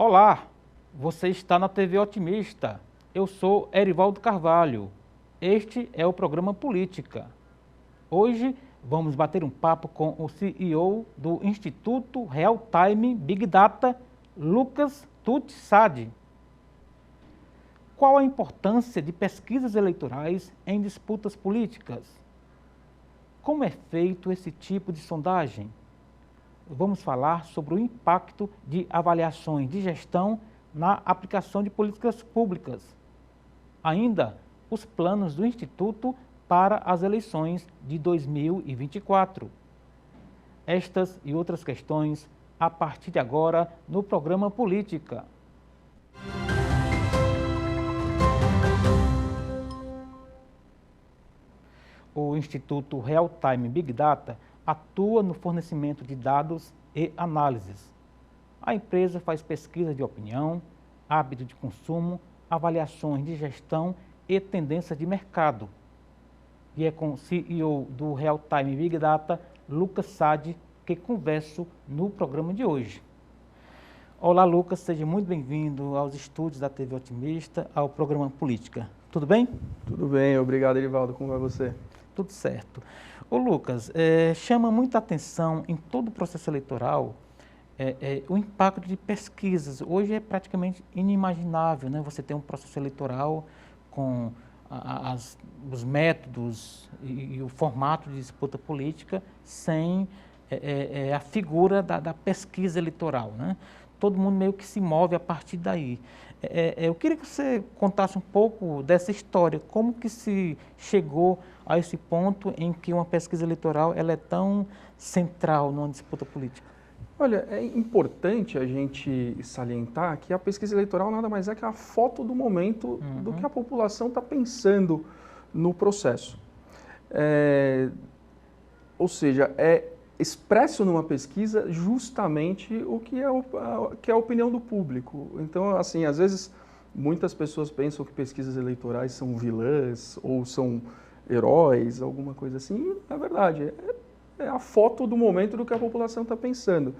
Olá, você está na TV Otimista. Eu sou Erivaldo Carvalho. Este é o programa Política. Hoje vamos bater um papo com o CEO do Instituto Real Time Big Data, Lucas Tuti-Sade. Qual a importância de pesquisas eleitorais em disputas políticas? Como é feito esse tipo de sondagem? Vamos falar sobre o impacto de avaliações de gestão na aplicação de políticas públicas. Ainda, os planos do Instituto para as eleições de 2024. Estas e outras questões a partir de agora no programa Política. O Instituto Real Time Big Data atua no fornecimento de dados e análises. A empresa faz pesquisa de opinião, hábito de consumo, avaliações de gestão e tendência de mercado. E é com o CEO do Real Time Big Data, Lucas Sade, que converso no programa de hoje. Olá, Lucas, seja muito bem-vindo aos estúdios da TV Otimista, ao programa Política. Tudo bem? Tudo bem, obrigado, Erivaldo. Como vai você? Tudo certo. Ô Lucas, chama muita atenção em todo o processo eleitoral o impacto de pesquisas. Hoje é praticamente inimaginável, né? Você ter um processo eleitoral com os métodos e o formato de disputa política sem a figura da pesquisa eleitoral, né? Todo mundo meio que se move a partir daí. Eu queria que você contasse um pouco dessa história, como que se chegou a esse ponto em que uma pesquisa eleitoral ela é tão central numa disputa política. Olha, é importante a gente salientar que a pesquisa eleitoral nada mais é que a foto do momento do que a população está pensando no processo. Ou seja, é expresso numa pesquisa justamente o que é a opinião do público. Então, assim, às vezes muitas pessoas pensam que pesquisas eleitorais são vilãs ou são heróis, alguma coisa assim. E, na verdade, é a foto do momento do que a população está pensando.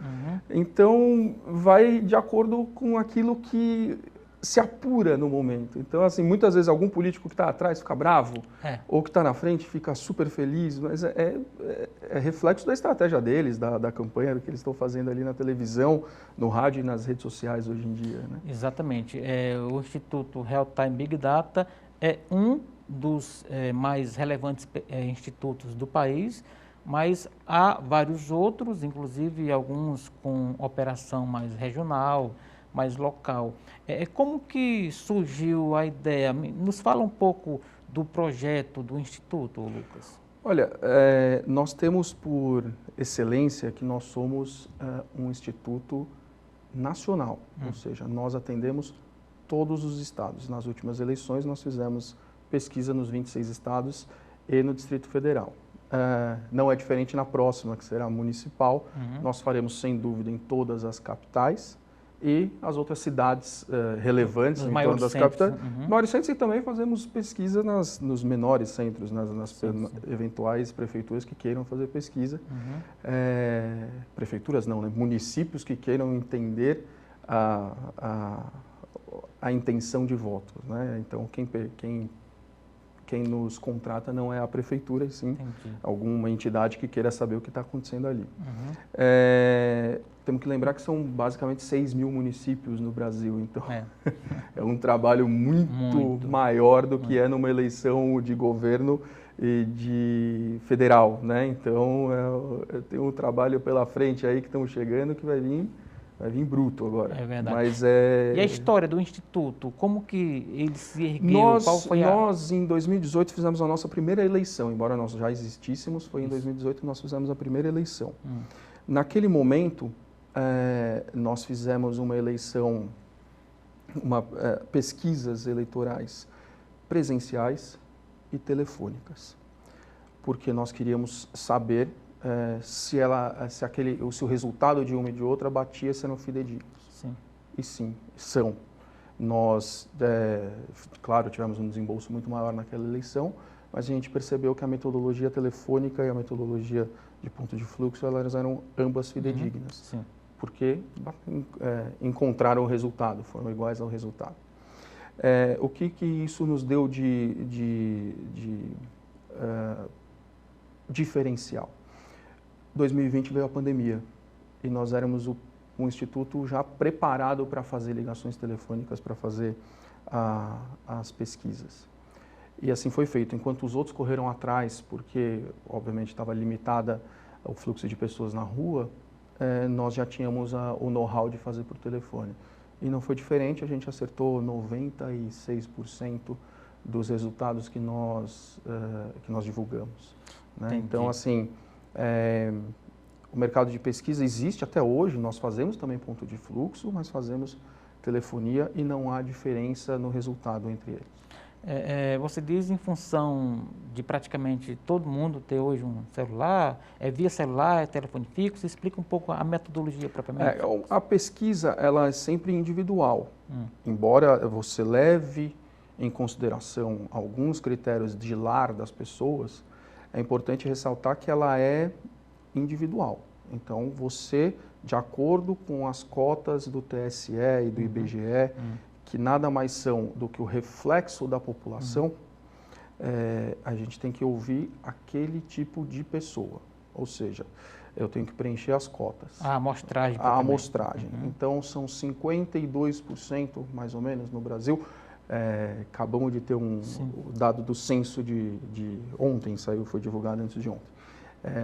Então, vai de acordo com aquilo que se apura no momento. Então, assim, muitas vezes algum político que está atrás fica bravo, ou que está na frente fica super feliz, mas é reflexo da estratégia deles, da campanha que eles estão fazendo ali na televisão, no rádio e nas redes sociais hoje em dia, né? Exatamente. O Instituto Real Time Big Data é um dos mais relevantes institutos do país, mas há vários outros, inclusive alguns com operação mais regional, mais local. Como que surgiu a ideia? Nos fala um pouco do projeto do Instituto, Lucas. Olha, nós temos por excelência que nós somos um instituto nacional, ou seja, nós atendemos todos os estados. Nas últimas eleições nós fizemos pesquisa nos 26 estados e no Distrito Federal. Não é diferente na próxima, que será municipal. Nós faremos, sem dúvida, em todas as capitais e as outras cidades relevantes em torno das capitais. Maiores centros, e também fazemos pesquisa nos menores centros, nas eventuais prefeituras que queiram fazer pesquisa. Prefeituras não, né? Municípios que queiram entender a intenção de voto, né? Então, quem nos contrata não é a prefeitura, e sim alguma entidade que queira saber o que está acontecendo ali. Temos que lembrar que são basicamente 6 mil municípios no Brasil, então é um trabalho muito maior do que é numa eleição de governo e de federal, né? Então, tem um trabalho pela frente aí que estamos chegando que vai vir bruto agora. É verdade. Mas E a história do Instituto, como que ele se ergueu? Nós, em 2018, fizemos a nossa primeira eleição. Embora nós já existíssemos, foi em 2018 que nós fizemos a primeira eleição. Naquele momento, nós fizemos uma eleição, pesquisas eleitorais presenciais e telefônicas, porque nós queríamos saber se o resultado de uma e de outra batia se eram fidedignos. Sim. E sim, são. Nós, claro, tivemos um desembolso muito maior naquela eleição, mas a gente percebeu que a metodologia telefônica e a metodologia de ponto de fluxo, elas eram ambas fidedignas. Sim. porque encontraram o resultado, foram iguais ao resultado. O que isso nos deu de diferencial? 2020 veio a pandemia e nós éramos um instituto já preparado para fazer ligações telefônicas, para fazer as pesquisas. E assim foi feito. Enquanto os outros correram atrás, porque obviamente estava limitada o fluxo de pessoas na rua, nós já tínhamos o know-how de fazer por telefone. E não foi diferente, a gente acertou 96% dos resultados que nós divulgamos, né? Então, assim, o mercado de pesquisa existe até hoje, nós fazemos também ponto de fluxo, mas fazemos telefonia e não há diferença no resultado entre eles. Você diz em função de praticamente todo mundo ter hoje um celular, via celular, telefone fixo, explica um pouco a metodologia propriamente. A pesquisa ela é sempre individual, embora você leve em consideração alguns critérios de lar das pessoas, é importante ressaltar que ela é individual. Então, você, de acordo com as cotas do TSE e do IBGE, que nada mais são do que o reflexo da população, a gente tem que ouvir aquele tipo de pessoa. Ou seja, eu tenho que preencher as cotas. A amostragem. A amostragem. Então, são 52%, mais ou menos, no Brasil. Acabamos de ter o dado do censo de ontem, foi divulgado antes de ontem.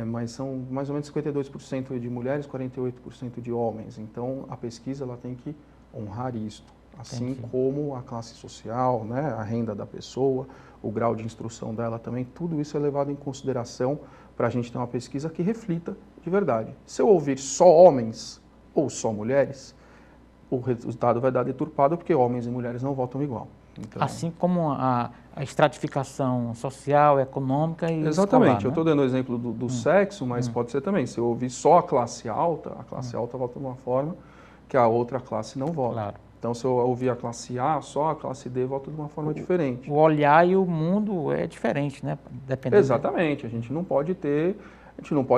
Mas são mais ou menos 52% de mulheres, 48% de homens. Então, a pesquisa ela tem que honrar isto. Assim como a classe social, né, a renda da pessoa, o grau de instrução dela também, tudo isso é levado em consideração para a gente ter uma pesquisa que reflita de verdade. Se eu ouvir só homens ou só mulheres, o resultado vai dar deturpado porque homens e mulheres não votam igual. Então, assim como a estratificação social, econômica e exatamente, escolar, eu estou dando o exemplo do sexo, mas pode ser também. Se eu ouvir só a classe alta vota de uma forma que a outra classe não vota. Claro. Então, se eu ouvir a classe A, só a classe D vota de uma forma diferente. O olhar e o mundo é diferente, né? Dependendo. Exatamente. A gente não pode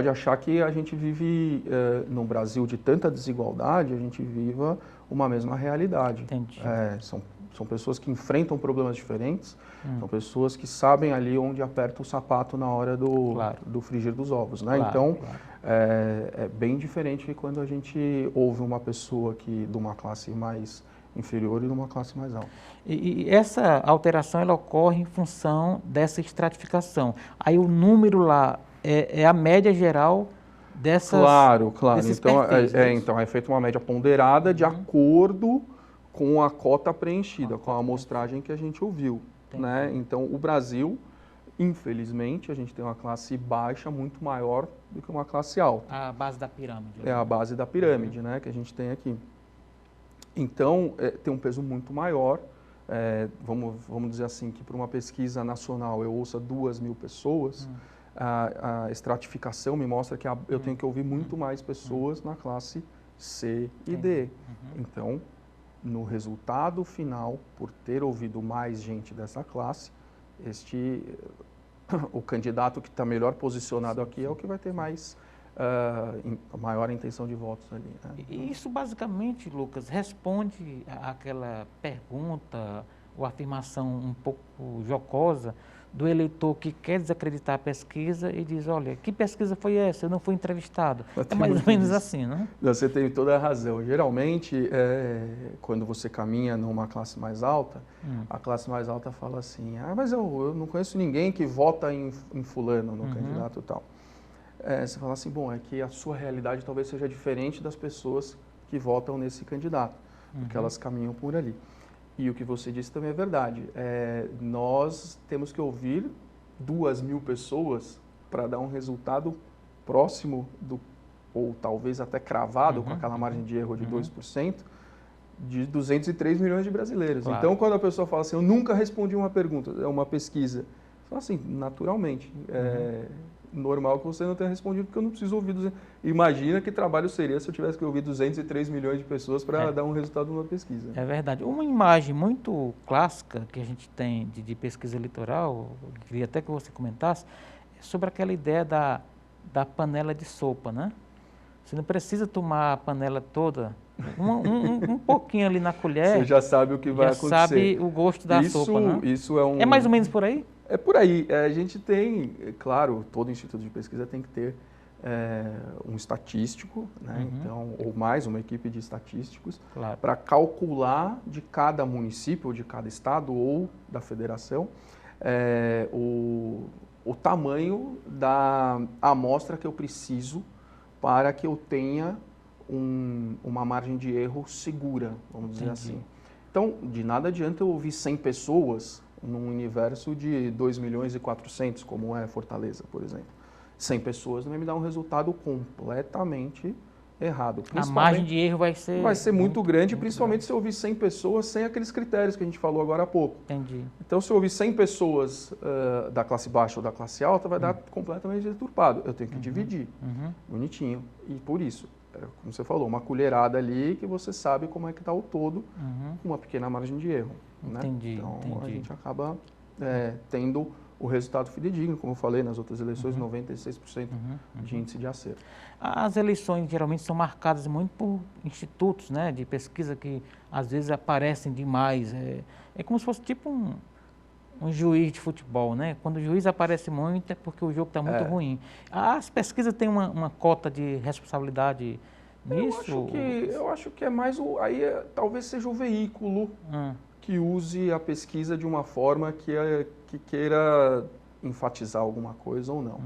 achar que a gente vive num Brasil de tanta desigualdade, a gente viva uma mesma realidade. Entendi. São pessoas que enfrentam problemas diferentes, são pessoas que sabem ali onde aperta o sapato na hora do frigir dos ovos, né? Então, é bem diferente de quando a gente ouve uma pessoa de uma classe mais inferior e de uma classe mais alta. E essa alteração ela ocorre em função dessa estratificação. Aí o número lá é a média geral dessas. Claro. Então é feita uma média ponderada de acordo com a cota preenchida, com a amostragem que a gente ouviu, né? Então, o Brasil, infelizmente, a gente tem uma classe baixa muito maior do que uma classe alta. A base da pirâmide. É a base da pirâmide, né, que a gente tem aqui. Então, tem um peso muito maior. Vamos dizer assim, que para uma pesquisa nacional eu ouça 2.000 pessoas, a estratificação me mostra que eu tenho que ouvir muito mais pessoas na classe C e D. Então, no resultado final, por ter ouvido mais gente dessa classe, o candidato que está melhor posicionado aqui é o que vai ter maior intenção de votos ali, né? E isso basicamente, Lucas, responde àquela pergunta ou afirmação um pouco jocosa do eleitor que quer desacreditar a pesquisa e diz, olha, que pesquisa foi essa? Eu não fui entrevistado. É mais ou menos assim, né? Você tem toda a razão. Geralmente, quando você caminha numa classe mais alta, a classe mais alta fala assim, mas eu não conheço ninguém que vota em fulano, no candidato e tal. Você fala assim, bom, é que a sua realidade talvez seja diferente das pessoas que votam nesse candidato, porque elas caminham por ali. E o que você disse também é verdade. Nós temos que ouvir 2.000 pessoas para dar um resultado próximo ou talvez até cravado, com aquela margem de erro de 2%, de 203 milhões de brasileiros. Claro. Então, quando a pessoa fala assim, eu nunca respondi uma pergunta, uma pesquisa, fala assim, naturalmente, normal que você não tenha respondido, porque eu não preciso ouvir. Imagina que trabalho seria se eu tivesse que ouvir 203 milhões de pessoas para dar um resultado numa pesquisa. É verdade. Uma imagem muito clássica que a gente tem de pesquisa eleitoral, eu queria até que você comentasse, é sobre aquela ideia da panela de sopa, né? Você não precisa tomar a panela toda, um pouquinho ali na colher. Você já sabe o que vai acontecer. Já sabe o gosto da sopa, né? Isso é um... É mais ou menos por aí? É por aí. A gente tem, claro, todo instituto de pesquisa tem que ter um estatístico, né? Então, ou mais uma equipe de estatísticos, claro, para calcular de cada município, ou de cada estado ou da federação, o tamanho da amostra que eu preciso para que eu tenha uma margem de erro segura, vamos dizer assim. Então, de nada adianta eu ouvir 100 pessoas num universo de 2 milhões e 400, como é Fortaleza, por exemplo. 100 pessoas não vai me dar um resultado completamente errado. A margem de erro vai ser muito grande, principalmente se eu ouvir 100 pessoas sem aqueles critérios que a gente falou agora há pouco. Entendi. Então, se eu ouvir 100 pessoas da classe baixa ou da classe alta, vai dar completamente deturpado. Eu tenho que dividir, bonitinho. E por isso, como você falou, uma colherada ali que você sabe como é que está o todo, com uma pequena margem de erro. Entendi, né? Então, entendi. a gente acaba tendo o resultado fidedigno, como eu falei, nas outras eleições, 96% de índice de acerto. As eleições geralmente são marcadas muito por institutos, né, de pesquisa que às vezes aparecem demais. É como se fosse tipo um juiz de futebol, né? Quando o juiz aparece muito é porque o jogo está muito ruim. As pesquisas têm uma cota de responsabilidade nisso? Eu acho que é mais talvez seja o veículo que use a pesquisa de uma forma que queira enfatizar alguma coisa ou não.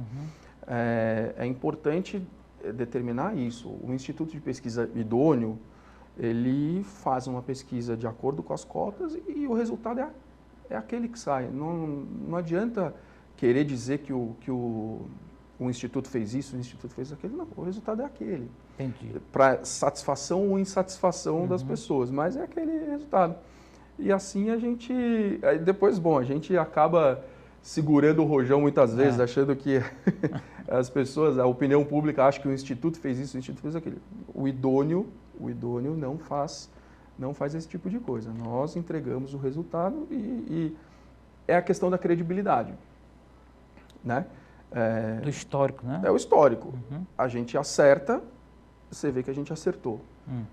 É importante determinar isso. O Instituto de Pesquisa Idôneo, ele faz uma pesquisa de acordo com as cotas e o resultado é aquele que sai. Não adianta querer dizer que o Instituto fez isso, o Instituto fez aquilo. Não, o resultado é aquele. Entendi. Para satisfação ou insatisfação das pessoas, mas é aquele resultado. E assim a gente... Aí depois, a gente acaba segurando o rojão muitas vezes, achando que as pessoas, a opinião pública acha que o Instituto fez isso, o Instituto fez aquilo. O idôneo não faz esse tipo de coisa. Nós entregamos o resultado e é a questão da credibilidade, né? Do histórico, né? É o histórico. A gente acerta, você vê que a gente acertou.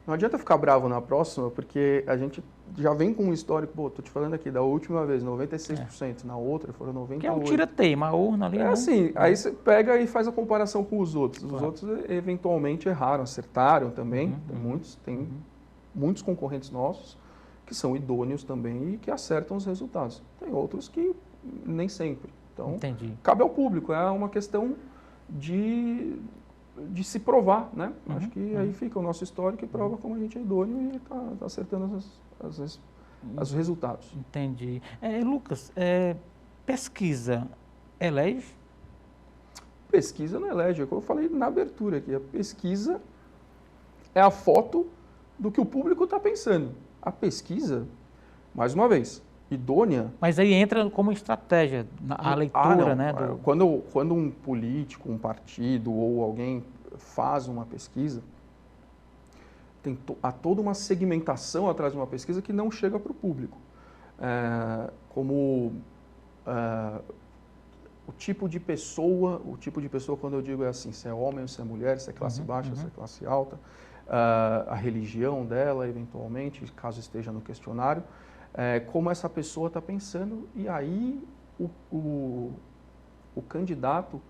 Não adianta ficar bravo na próxima, porque a gente já vem com um histórico. Estou te falando aqui, da última vez, 96%, na outra foram 98%. Que é um tira-teima, a urna ali. Assim, aí você pega e faz a comparação com os outros. Os outros, eventualmente, erraram, acertaram também. Tem muitos concorrentes nossos que são idôneos também e que acertam os resultados. Tem outros que nem sempre. Então, cabe ao público, é uma questão de se provar, né? Acho que aí fica o nosso histórico e prova como a gente é idôneo e está acertando os resultados. Entendi. Lucas, pesquisa elege? Pesquisa não elege, é como eu falei na abertura aqui. A pesquisa é a foto do que o público está pensando. A pesquisa, mais uma vez, idônea... Mas aí entra como estratégia, a leitura, né? Quando um político, um partido ou alguém faz uma pesquisa, há toda uma segmentação atrás de uma pesquisa que não chega para o público. O tipo de pessoa, quando eu digo é assim, se é homem ou se é mulher, se é classe baixa, se é classe alta, a religião dela, eventualmente, caso esteja no questionário, como essa pessoa está pensando, e aí o candidato,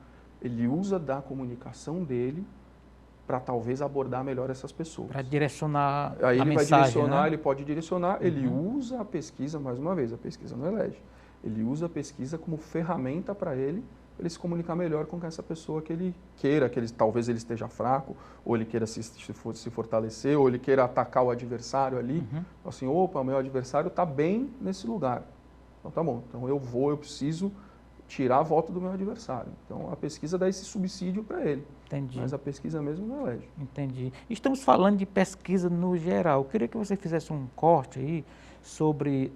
ele usa da comunicação dele para talvez abordar melhor essas pessoas. Para direcionar aí a ele mensagem, vai direcionar, né? Ele pode direcionar, ele usa a pesquisa, mais uma vez, a pesquisa não elege. Ele usa a pesquisa como ferramenta para ele se comunicar melhor com essa pessoa que ele queira, talvez ele esteja fraco, ou ele queira se fortalecer, ou ele queira atacar o adversário ali. Assim, opa, o meu adversário está bem nesse lugar. Então tá bom, então eu preciso tirar a voto do meu adversário. Então a pesquisa dá esse subsídio para ele. Entendi. Mas a pesquisa mesmo não elege. Entendi. Estamos falando de pesquisa no geral. Eu queria que você fizesse um corte aí sobre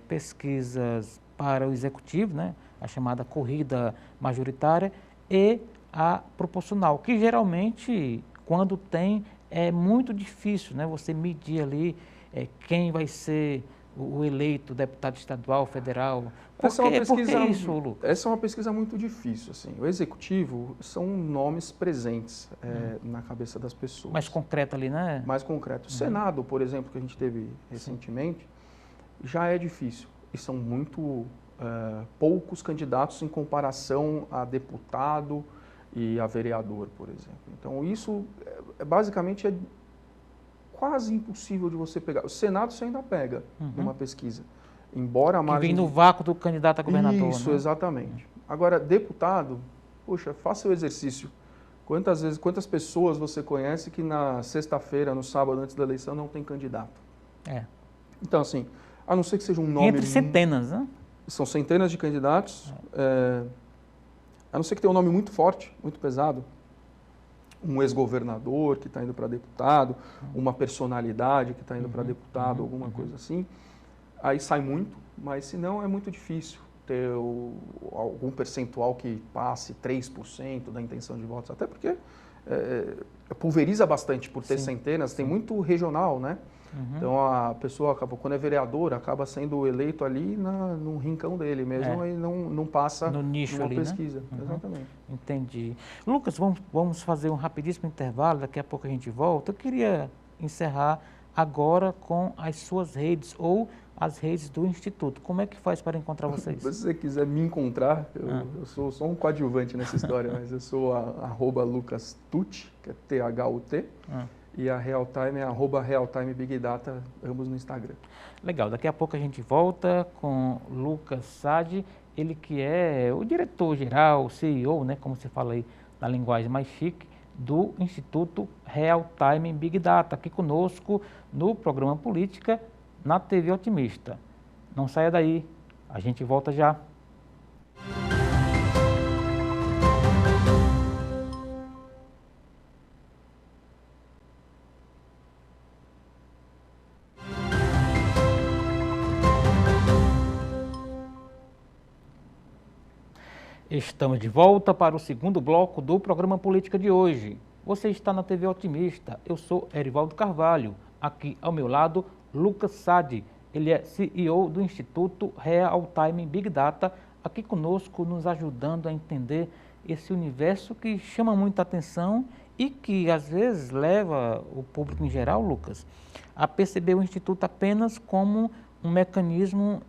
pesquisas para o executivo, né? A chamada corrida majoritária e a proporcional, que geralmente, quando tem, é muito difícil, né? Você medir ali quem vai ser o eleito deputado estadual, federal? Por Essa é uma quê? Por que pesquisa, isso, Lucas? essa é uma pesquisa muito difícil, assim. O executivo são nomes presentes na cabeça das pessoas. Mais concreto ali, né? Mais concreto. O Senado, por exemplo, que a gente teve recentemente, já é difícil. E são muito poucos candidatos em comparação a deputado e a vereador, por exemplo. Então, isso basicamente é quase impossível de você pegar. O Senado você ainda pega numa pesquisa. Embora a Que margem vem no vácuo do candidato a governador, Isso, né? exatamente. Agora, deputado, poxa, faça o exercício. Quantas pessoas você conhece que na sexta-feira, no sábado antes da eleição, não tem candidato? É. Então, assim, a não ser que seja um nome... Entre centenas, né? São centenas de candidatos. A não ser que tenha um nome muito forte, muito pesado. Um ex-governador que está indo para deputado, uma personalidade que está indo para deputado, alguma coisa assim. Aí sai muito, mas se não é muito difícil ter algum percentual que passe 3% da intenção de votos, até porque pulveriza bastante por ter centenas, tem muito regional, né? Então a pessoa acaba, quando é vereador, acaba sendo eleito ali no rincão dele mesmo e não passa no nicho numa ali, pesquisa. né? Exatamente. Entendi. Lucas, vamos fazer um rapidíssimo intervalo, daqui a pouco a gente volta. Eu queria encerrar agora com as suas redes ou as redes do Instituto. Como é que faz para encontrar vocês? Se você quiser me encontrar, eu sou só um coadjuvante nessa história, mas eu sou @lucastucci, que é THUT, e a Realtime é @realtimebigdata, ambos no Instagram. Legal, daqui a pouco a gente volta com Lucas Sadi, ele que é o diretor-geral, o CEO, né, como se fala aí na linguagem mais chique, do Instituto Realtime Big Data, aqui conosco no programa Política, na TV Otimista. Não saia daí, a gente volta já. Estamos de volta para o segundo bloco do programa Política de hoje. Você está na TV Otimista, eu sou Erivaldo Carvalho, aqui ao meu lado Lucas Sadi, ele é CEO do Instituto Realtime Big Data, aqui conosco nos ajudando a entender esse universo que chama muita atenção e que às vezes leva o público em geral, Lucas, a perceber o Instituto apenas como um mecanismo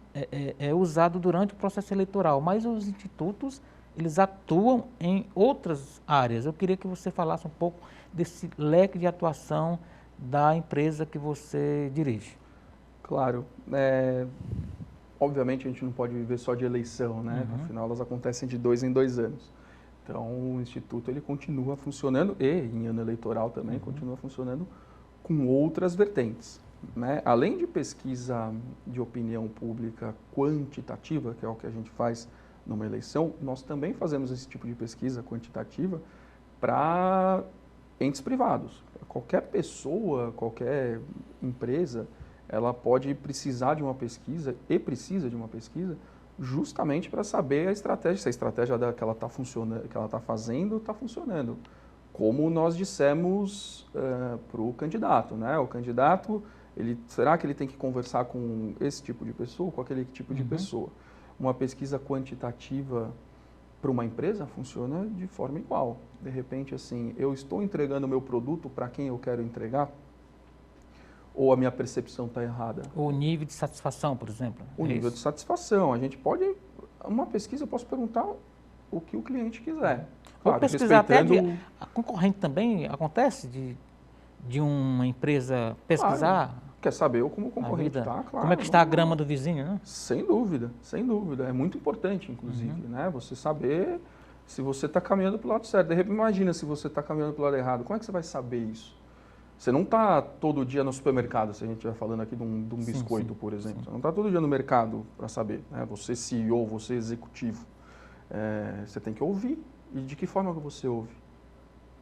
usado durante o processo eleitoral, mas os institutos eles atuam em outras áreas. Eu queria que você falasse um pouco desse leque de atuação da empresa que você dirige. Claro. Obviamente a gente não pode viver só de eleição, né? Afinal, elas acontecem de 2 em 2 anos. Então, o Instituto ele continua funcionando, e em ano eleitoral também, continua funcionando com outras vertentes, né? Além de pesquisa de opinião pública quantitativa, que é o que a gente faz numa eleição, nós também fazemos esse tipo de pesquisa quantitativa para entes privados. Qualquer pessoa, qualquer empresa, ela pode precisar de uma pesquisa e precisa de uma pesquisa justamente para saber a estratégia, se a estratégia que ela está funcionando, que ela está fazendo, está funcionando. Como nós dissemos para o candidato, né? O candidato, será que ele tem que conversar com esse tipo de pessoa, com aquele tipo de pessoa? Uma pesquisa quantitativa para uma empresa funciona de forma igual. De repente, assim, eu estou entregando o meu produto para quem eu quero entregar? Ou a minha percepção está errada? O nível de satisfação, por exemplo. O nível de satisfação. A gente pode, uma pesquisa, eu posso perguntar o que o cliente quiser. Claro, pesquisar respeitando... até a concorrente também acontece de uma empresa pesquisar. Claro. Quer saber como o concorrente está, claro. Como é que está a grama do vizinho, né? Sem dúvida, sem dúvida. É muito importante, inclusive, né? Você saber se você está caminhando para o lado certo. De repente, imagina se você está caminhando para o lado errado. Como é que você vai saber isso? Você não está todo dia no supermercado, se a gente estiver falando aqui de um biscoito, por exemplo. Você não está todo dia no mercado para saber, né? Você CEO, você executivo. Você tem que ouvir. E de que forma que você ouve?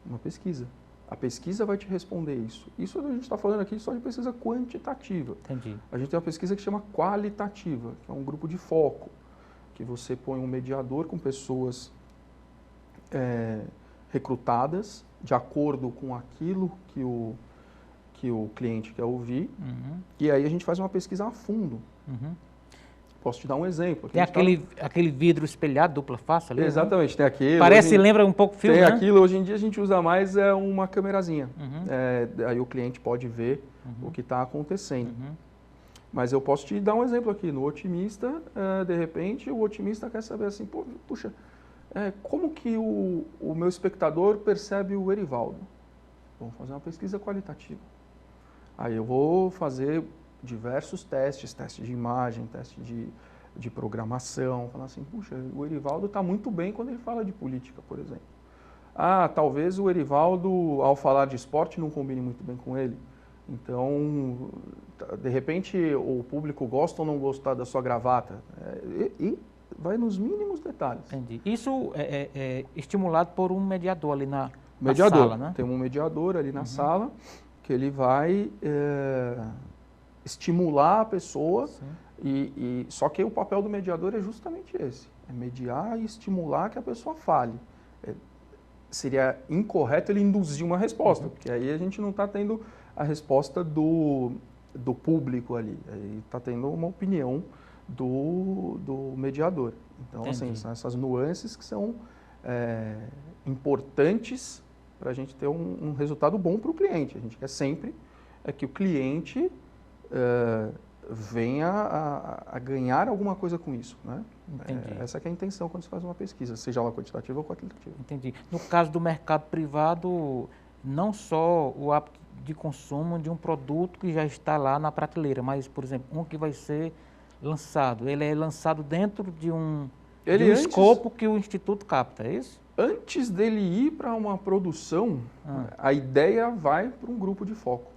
Uma pesquisa. A pesquisa vai te responder isso. Isso a gente está falando aqui só de pesquisa quantitativa. Entendi. A gente tem uma pesquisa que chama qualitativa, que é um grupo de foco, que você põe um mediador com pessoas recrutadas de acordo com aquilo que o cliente quer ouvir. E aí a gente faz uma pesquisa a fundo Uhum. Posso te dar um exemplo. Tem aquele vidro espelhado, dupla face ali? Exatamente, né? tem aquilo. Parece, lembra um pouco filme, tem né? aquilo, hoje em dia a gente usa mais uma câmerazinha. Uhum. Aí o cliente pode ver Uhum. o que está acontecendo. Uhum. Mas eu posso te dar um exemplo aqui. No otimista, de repente, o otimista quer saber assim, puxa, como que o meu espectador percebe o Erivaldo? Vamos fazer uma pesquisa qualitativa. Aí eu vou fazer diversos testes, teste de imagem, teste de programação, falar assim, puxa, o Erivaldo está muito bem quando ele fala de política, por exemplo. Ah, talvez o Erivaldo, ao falar de esporte, não combine muito bem com ele. Então, de repente, o público gosta ou não gosta da sua gravata. E vai nos mínimos detalhes. Entendi. Isso é estimulado por um mediador ali na Mediador. sala, né? Tem um mediador ali na sala que ele vai estimular a pessoa. Só que o papel do mediador é justamente esse. É mediar e estimular que a pessoa fale. Seria incorreto ele induzir uma resposta, porque aí a gente não está tendo a resposta do público ali. Aí está tendo uma opinião do mediador. Então, assim, são essas nuances que são importantes para a gente ter um resultado bom para o cliente. A gente quer sempre que o cliente venha a ganhar alguma coisa com isso, né? Essa que é a intenção quando se faz uma pesquisa, seja ela quantitativa ou qualitativa. Entendi. No caso do mercado privado, não só o hábito de consumo de um produto que já está lá na prateleira, mas, por exemplo, um que vai ser lançado. Ele é lançado dentro de um escopo que o Instituto capta, é isso? Antes dele ir para uma produção, a ideia vai para um grupo de foco.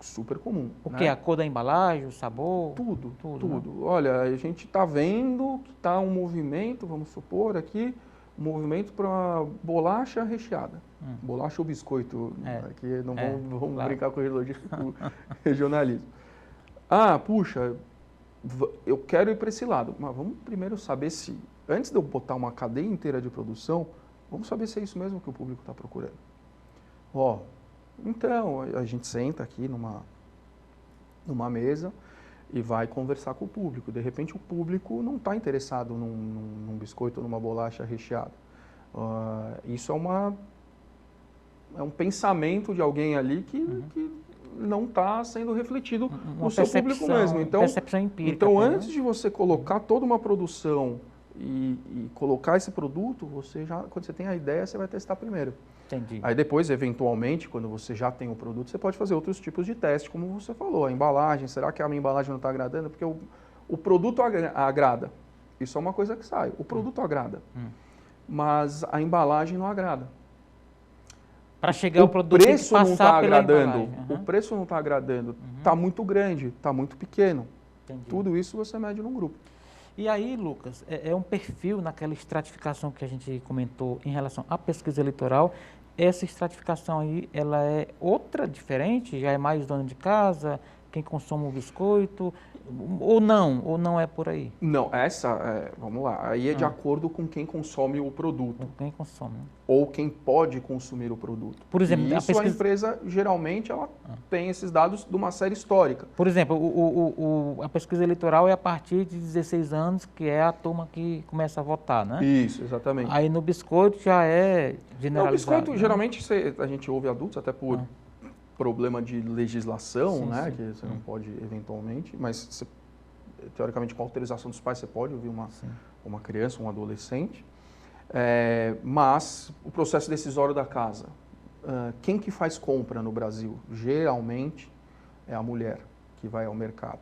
Super comum. O que? A cor da embalagem, o sabor? Tudo. Né? Olha, a gente está vendo que está um movimento, vamos supor aqui, um movimento para bolacha recheada. Bolacha ou biscoito, aqui não vamos brincar com o regionalismo. Ah, puxa, eu quero ir para esse lado, mas vamos primeiro saber se, antes de eu botar uma cadeia inteira de produção, vamos saber se é isso mesmo que o público está procurando. Então, a gente senta aqui numa mesa e vai conversar com o público. De repente, o público não está interessado num biscoito ou numa bolacha recheada. Isso é um pensamento de alguém ali que não está sendo refletido no seu público mesmo. Então, percepção empírica. Então, antes de você colocar toda uma produção e colocar esse produto, quando você tem a ideia, você vai testar primeiro. Entendi. Aí depois, eventualmente, quando você já tem o produto, você pode fazer outros tipos de teste, como você falou. A embalagem, será que a minha embalagem não está agradando? Porque o produto agrada. Isso é uma coisa que sai. O produto agrada. Mas a embalagem não agrada. Para chegar ao produto, tem que passar pela embalagem. O preço não está agradando. Está muito grande, está muito pequeno. Entendi. Tudo isso você mede num grupo. E aí, Lucas, é um perfil naquela estratificação que a gente comentou em relação à pesquisa eleitoral. Essa estratificação aí, ela é outra, diferente? Já é mais dona de casa, quem consome o biscoito, ou não é por aí? Não, vamos lá, aí é de acordo com quem consome o produto. Com quem consome. Ou quem pode consumir o produto. Por exemplo, e isso a empresa, geralmente, ela tem esses dados de uma série histórica. Por exemplo, a pesquisa eleitoral é a partir de 16 anos, que é a turma que começa a votar, né? Isso, exatamente. Aí no biscoito já é generalizado. No biscoito, geralmente, a gente ouve adultos, até por problema de legislação, né? Que você não pode, eventualmente, mas teoricamente, com a autorização dos pais, você pode ouvir uma criança, um adolescente. Mas o processo decisório da casa, quem que faz compra no Brasil? Geralmente é a mulher que vai ao mercado.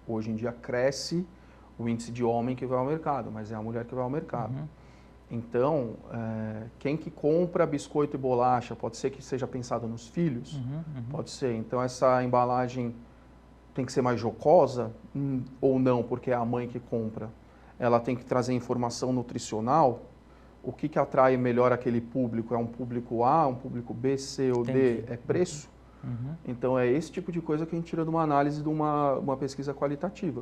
Hoje em dia cresce o índice de homem que vai ao mercado, mas é a mulher que vai ao mercado. Então, quem que compra biscoito e bolacha, pode ser que seja pensado nos filhos? Pode ser. Então, essa embalagem tem que ser mais jocosa ou não, porque é a mãe que compra? Ela tem que trazer informação nutricional? O que atrai melhor aquele público? É um público A, um público B, C ou D? É preço? Então, é esse tipo de coisa que a gente tira de uma análise de uma pesquisa qualitativa.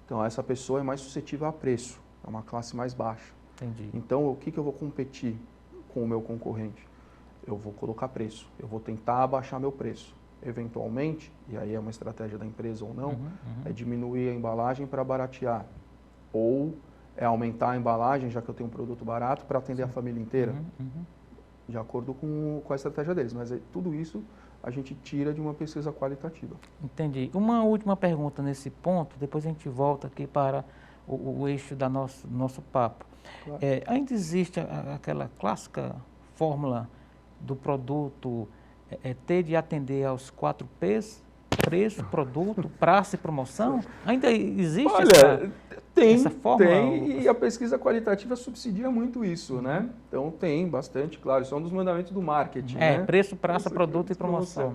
Então, essa pessoa é mais suscetível a preço, é uma classe mais baixa. Entendi. Então, o que eu vou competir com o meu concorrente? Eu vou colocar preço, eu vou tentar abaixar meu preço. eventualmente, e aí é uma estratégia da empresa ou não, é diminuir a embalagem para baratear. Ou é aumentar a embalagem, já que eu tenho um produto barato, para atender a família inteira. De acordo com a estratégia deles. Mas tudo isso a gente tira de uma pesquisa qualitativa. Entendi. Uma última pergunta nesse ponto, depois a gente volta aqui para o eixo da nosso papo. Claro. Ainda existe aquela clássica fórmula do produto ter de atender aos 4 P's, preço, produto, praça e promoção? Ainda existe essa fórmula? Tem, e a pesquisa qualitativa subsidia muito isso, né? Então tem bastante, claro, isso é um dos mandamentos do marketing, né? Preço, praça, produto e promoção.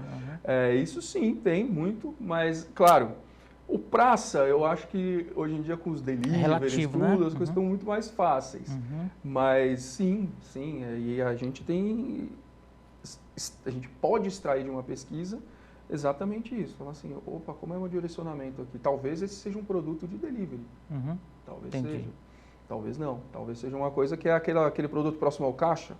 Isso sim, tem muito, mas claro, o praça, eu acho que hoje em dia com os deliveries, tudo, né? As coisas estão muito mais fáceis. Mas sim, e a gente pode extrair de uma pesquisa exatamente isso. Falar assim, opa, como é o direcionamento aqui? Talvez esse seja um produto de delivery. Talvez seja. Talvez não. Talvez seja uma coisa que é aquele produto próximo ao caixa.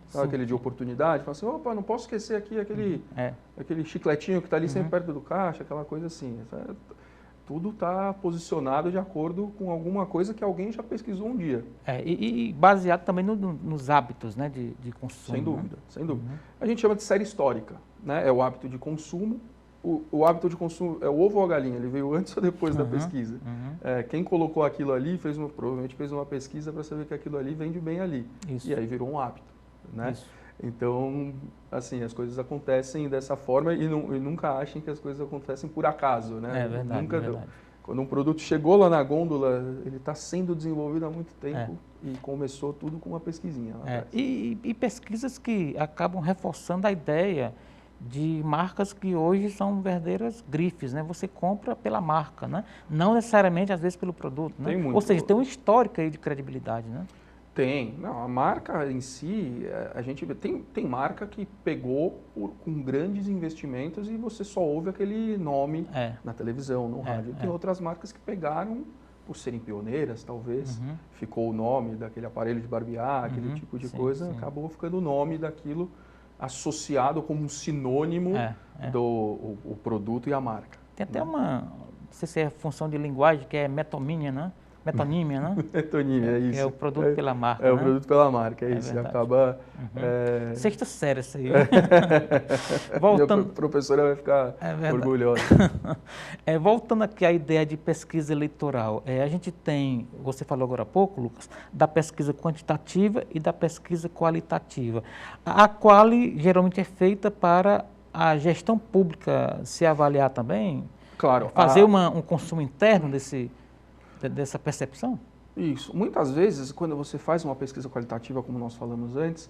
Sabe, aquele de oportunidade. Fala assim, opa, não posso esquecer aqui aquele chicletinho que está ali sempre perto do caixa, aquela coisa assim. Tudo está posicionado de acordo com alguma coisa que alguém já pesquisou um dia. E baseado também nos hábitos, né, de consumo. Sem dúvida, sem dúvida. A gente chama de série histórica, né? É o hábito de consumo. O hábito de consumo é o ovo ou a galinha? Ele veio antes ou depois da pesquisa? Quem colocou aquilo ali provavelmente fez uma pesquisa para saber que aquilo ali vende bem ali. Isso. E aí virou um hábito, né? Isso. Então, assim, as coisas acontecem dessa forma e nunca achem que as coisas acontecem por acaso, né? É verdade, nunca, verdade. Quando um produto chegou lá na gôndola, ele está sendo desenvolvido há muito tempo e começou tudo com uma pesquisinha. E pesquisas que acabam reforçando a ideia de marcas que hoje são verdadeiras grifes, né? Você compra pela marca, né? Não necessariamente, às vezes, pelo produto, né? Ou seja, tem um histórico aí de credibilidade, né? Tem. Não, a marca em si, a gente tem marca que pegou com grandes investimentos e você só ouve aquele nome na televisão, no rádio. Tem outras marcas que pegaram, por serem pioneiras, talvez, ficou o nome daquele aparelho de barbear, aquele tipo de coisa, acabou ficando o nome daquilo associado como um sinônimo do produto e a marca. Tem até não sei se é função de linguagem, que é metonímia, né? Metonímia, né? Metonímia, é isso. É o produto pela marca, né? O produto pela marca, é isso. Verdade. Acaba... Sexta série, isso aí. Voltando... A professora vai ficar orgulhosa. Voltando aqui à ideia de pesquisa eleitoral, a gente tem, você falou agora há pouco, Lucas, da pesquisa quantitativa e da pesquisa qualitativa. A quali geralmente é feita para a gestão pública se avaliar também? Claro. Fazer um consumo interno dessa percepção? Isso. Muitas vezes, quando você faz uma pesquisa qualitativa, como nós falamos antes,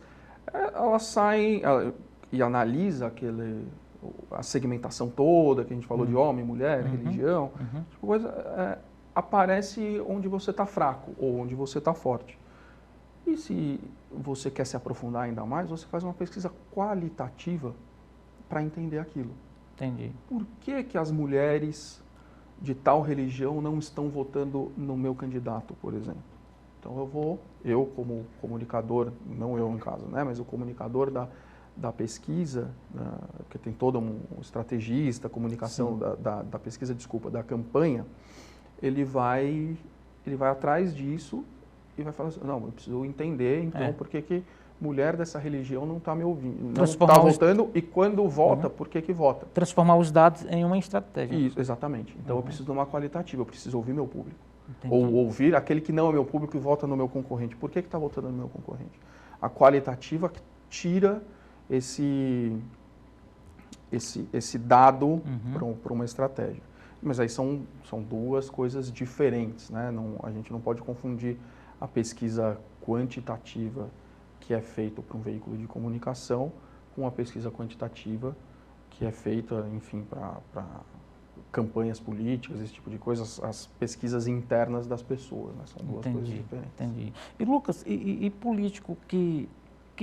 ela sai e analisa a segmentação toda, que a gente falou de homem, mulher, religião, tipo coisa, aparece onde você está fraco ou onde você está forte. E se você quer se aprofundar ainda mais, você faz uma pesquisa qualitativa para entender aquilo. Entendi. Por que as mulheres de tal religião não estão votando no meu candidato, por exemplo? Então eu como comunicador, não eu no caso, né, mas o comunicador da pesquisa, porque tem todo um estrategista, comunicação da pesquisa, da campanha, ele vai atrás disso e vai falar assim, não, eu preciso entender, então, por que mulher dessa religião não está me ouvindo, não está votando e quando vota, por que vota? Transformar os dados em uma estratégia. Isso, exatamente. Então eu preciso de uma qualitativa, eu preciso ouvir meu público. Entendi. Ou ouvir aquele que não é meu público e vota no meu concorrente. Por que está votando no meu concorrente? A qualitativa tira esse dado para uma estratégia. Mas aí são duas coisas diferentes, né? A gente não pode confundir a pesquisa quantitativa que é feita para um veículo de comunicação com a pesquisa quantitativa que é feita, enfim, para campanhas políticas, esse tipo de coisas, as pesquisas internas das pessoas, né? São duas coisas diferentes. Entendi. E Lucas, e político que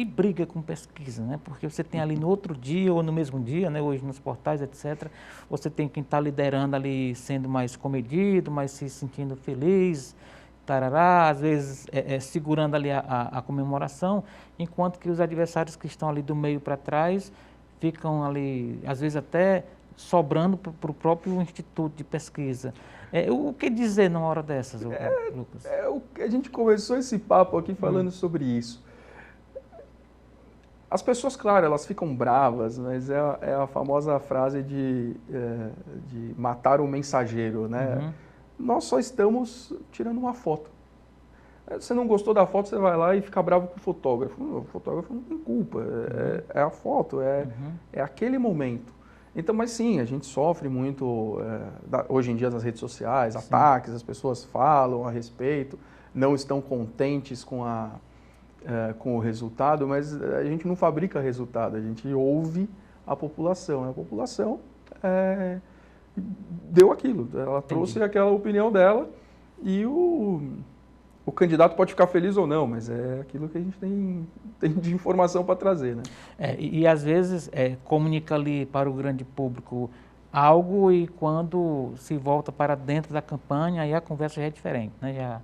briga com pesquisa, né? Porque você tem ali no outro dia ou no mesmo dia, né? Hoje nos portais, etc., você tem quem está liderando ali sendo mais comedido, mais se sentindo feliz, tarará, às vezes segurando ali a comemoração, enquanto que os adversários que estão ali do meio para trás ficam ali, às vezes até sobrando para o próprio instituto de pesquisa. O que dizer numa hora dessas, Lucas? A gente começou esse papo aqui falando sobre isso. As pessoas, claro, elas ficam bravas, mas é a famosa frase de matar o mensageiro, né? Nós só estamos tirando uma foto. Você não gostou da foto, você vai lá e fica bravo com o fotógrafo. O fotógrafo não tem culpa, é a foto, é aquele momento. Então, mas sim, a gente sofre muito, hoje em dia nas redes sociais, ataques, as pessoas falam a respeito, não estão contentes com o resultado, mas a gente não fabrica resultado, a gente ouve a população. A população deu aquilo, ela trouxe aquela opinião dela e o candidato pode ficar feliz ou não, mas é aquilo que a gente tem de informação para trazer, né? E às vezes comunica ali para o grande público algo e quando se volta para dentro da campanha, aí a conversa já é diferente, né?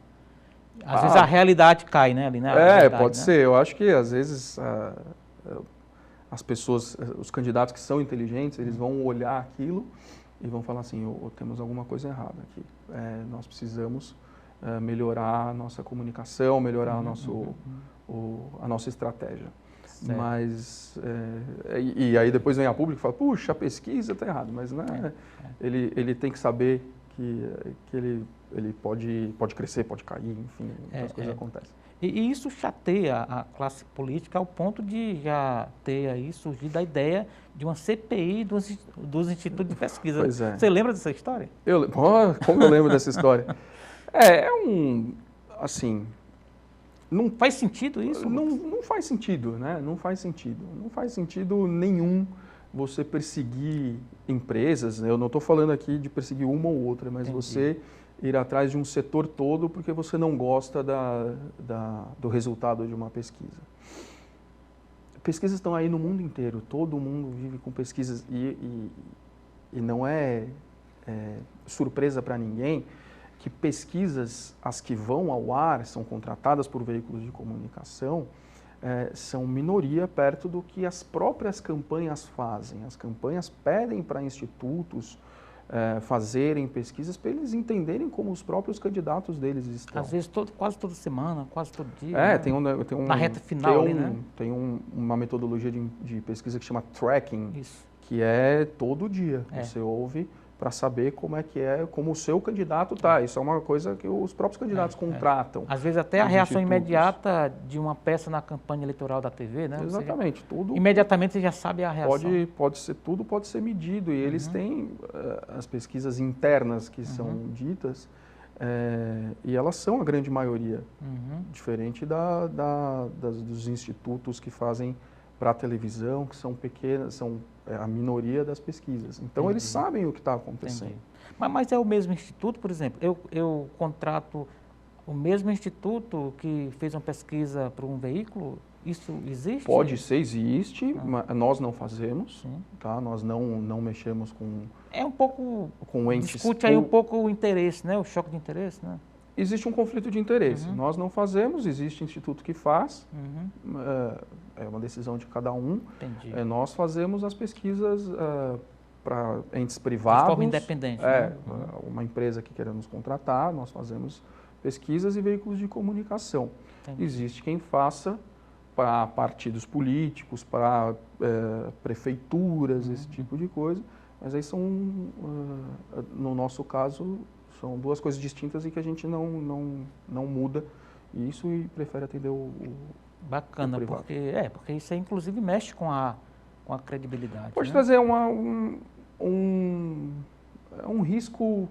Às vezes a realidade cai, né? Ali, né? Verdade, pode ser. Eu acho que às vezes as pessoas, os candidatos que são inteligentes, eles vão olhar aquilo e vão falar assim, temos alguma coisa errada aqui. Nós precisamos melhorar a nossa comunicação, melhorar a nossa estratégia. Certo. Mas, e aí depois vem a público e fala, puxa, a pesquisa está errada, mas né, ele tem que saber que ele pode crescer, pode cair, enfim, as coisas acontecem. E isso chateia a classe política ao ponto de já ter aí surgido a ideia de uma CPI dos institutos de pesquisa. Pois é. Você lembra dessa história? Como eu lembro dessa história? Assim... Não faz sentido isso? Não faz sentido, né? Não faz sentido. Não faz sentido nenhum você perseguir empresas. Eu não estou falando aqui de perseguir uma ou outra, mas você ir atrás de um setor todo porque você não gosta do resultado de uma pesquisa. Pesquisas estão aí no mundo inteiro. Todo mundo vive com pesquisas e não é surpresa para ninguém que pesquisas, as que vão ao ar, são contratadas por veículos de comunicação, são minoria perto do que as próprias campanhas fazem. As campanhas pedem para institutos fazerem pesquisas para eles entenderem como os próprios candidatos deles estão. Às vezes quase toda semana, quase todo dia. Né? Na reta final ali, né? Tem uma metodologia de pesquisa que chama tracking, que é todo dia. Você ouve para saber como o seu candidato está. Isso é uma coisa que os próprios candidatos contratam. Às vezes até a reação imediata de uma peça na campanha eleitoral da TV, né? Exatamente. Tudo imediatamente você já sabe a reação. Tudo pode ser medido e eles têm as pesquisas internas que são ditas e elas são a grande maioria, diferente dos institutos que fazem para a televisão, que são pequenas, são a minoria das pesquisas. Então, eles sabem o que está acontecendo. Mas é o mesmo instituto, por exemplo, eu contrato o mesmo instituto que fez uma pesquisa para um veículo? Isso existe? Pode ser, existe, mas nós não fazemos, tá? Nós não mexemos com... É um pouco... Com entes... Discute aí um pouco o interesse, né? O choque de interesse, né? Existe um conflito de interesse. Nós não fazemos, existe instituto que faz, é uma decisão de cada um. Entendi. Nós fazemos as pesquisas para entes privados. De forma independente. Uma empresa que queira nos contratar, nós fazemos pesquisas e veículos de comunicação. Entendi. Existe quem faça para partidos políticos, para prefeituras, esse tipo de coisa, mas aí são, no nosso caso, são duas coisas distintas e que a gente não muda isso e prefere atender o Bacana, o porque isso aí inclusive mexe com a credibilidade. Pode trazer um risco